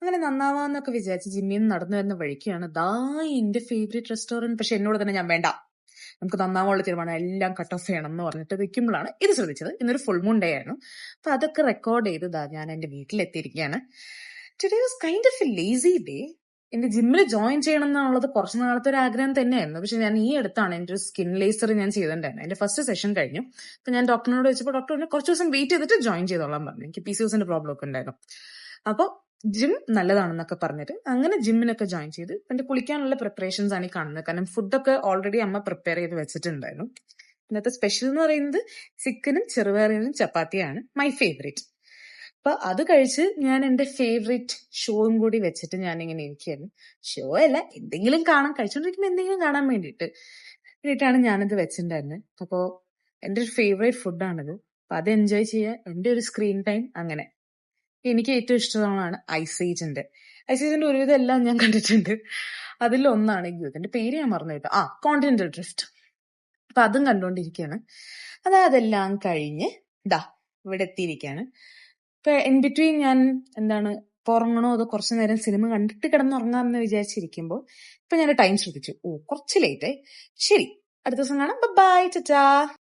അങ്ങനെ നന്നാവാന്നൊക്കെ വിചാരിച്ച് ജിമ്മിൽ നിന്ന് നടന്നു വരുന്ന വഴിക്കാണ് ദാ എന്റെ ഫേവറേറ്റ് റെസ്റ്റോറന്റ്. പക്ഷെ എന്നോട് തന്നെ ഞാൻ വേണ്ട, നമുക്ക് നന്നാവാനുള്ള തീരുമാനം, എല്ലാം കട്ട് ഓഫ് ചെയ്യണം എന്ന് പറഞ്ഞിട്ട് നിൽക്കുമ്പോഴാണ് ഇത് ശ്രദ്ധിച്ചത്. ഇന്നൊരു ഫുൾ മൂൺ ഡേ ആയിരുന്നു. അപ്പൊ അതൊക്കെ റെക്കോർഡ് ചെയ്ത് ഞാൻ എന്റെ വീട്ടിലെത്തിയിരിക്കുകയാണ്. Today was kind of a lazy day. എന്റെ ജിമ്മിൽ ജോയിൻ ചെയ്യണം എന്നുള്ളത് കുറച്ച് നാളത്തെ ഒരു ആഗ്രഹം തന്നെയായിരുന്നു. പക്ഷെ ഞാൻ ഈ അടുത്താണ് എന്റെ ഒരു സ്കിൻ ലേസർ ഞാൻ ചെയ്തിട്ടുണ്ടായിരുന്നു. എന്റെ ഫസ്റ്റ് സെഷൻ കഴിഞ്ഞു. അപ്പൊ ഞാൻ ഡോക്ടറിനോട് ചോദിച്ചപ്പോൾ ഡോക്ടർ പറഞ്ഞു കുറച്ച് ദിവസം വെയിറ്റ് ചെയ്തിട്ട് ജോയിൻ ചെയ്തോളാൻ പറഞ്ഞു. എനിക്ക് PCOSന്റെ പ്രോബ്ലം ഒക്കെ ഉണ്ടായിരുന്നു. അപ്പൊ ജിം നല്ലതാണെന്നൊക്കെ പറഞ്ഞിട്ട് അങ്ങനെ ജിമ്മിനൊക്കെ ജോയിൻ ചെയ്ത് എന്റെ കുളിക്കാനുള്ള പ്രിപ്പറേഷൻസ് ആണ് ഈ കാണുന്നത്. കാരണം ഫുഡൊക്കെ ഓൾറെഡി അമ്മ പ്രിപ്പയർ ചെയ്ത് വെച്ചിട്ടുണ്ടായിരുന്നു. ഇന്നത്തെ സ്പെഷ്യൽ എന്ന് പറയുന്നത് ചിക്കനും ചെറുപയറും ചപ്പാത്തിയാണ്, മൈ ഫേവറേറ്റ്. അപ്പൊ അത് കഴിച്ച് ഞാൻ എന്റെ ഫേവറേറ്റ് ഷോയും കൂടി വെച്ചിട്ട് ഞാൻ ഇങ്ങനെ ഇരിക്കുകയായിരുന്നു. ഷോ അല്ല, എന്തെങ്കിലും കാണാൻ, കഴിച്ചോണ്ടിരിക്കുമ്പോ എന്തെങ്കിലും കാണാൻ വേണ്ടിയിട്ടാണ് ഞാനിത് വെച്ചിട്ടുണ്ടായിരുന്നത്. അപ്പോ എന്റെ ഒരു ഫേവറേറ്റ് ഫുഡാണിത്. അപ്പൊ അത് എൻജോയ് ചെയ്യാൻ എന്റെ ഒരു സ്ക്രീൻ ടൈം അങ്ങനെ. എനിക്ക് ഏറ്റവും ഇഷ്ടമുള്ളതാണ് ഐസേജിന്റെ ഒരുവിധം എല്ലാം ഞാൻ കണ്ടിട്ടുണ്ട്. അതിലൊന്നാണ് ഇതിന്റെ പേര് ഞാൻ മറന്നു കേട്ടോ, കോണ്ടിനെന്റൽ ഡ്രിഫ്റ്റ്. അപ്പൊ അതും കണ്ടോണ്ടിരിക്കുകയാണ്. അതെല്ലാം കഴിഞ്ഞ് ഇവിടെ എത്തിയിരിക്കുകയാണ്. ഇപ്പൊ ഇൻ ബിറ്റ്വീൻ ഞാൻ ഉറങ്ങണോ അതോ കുറച്ചു നേരം സിനിമ കണ്ടിട്ട് കിടന്നുറങ്ങാമെന്ന് വിചാരിച്ചിരിക്കുമ്പോൾ ഇപ്പൊ ഞാൻ ടൈം ശ്രദ്ധിച്ചു, കുറച്ച് ലേറ്റ് ആയി. ശരി, അടുത്ത ദിവസം കാണാം. ബൈ, ടാറ്റാ.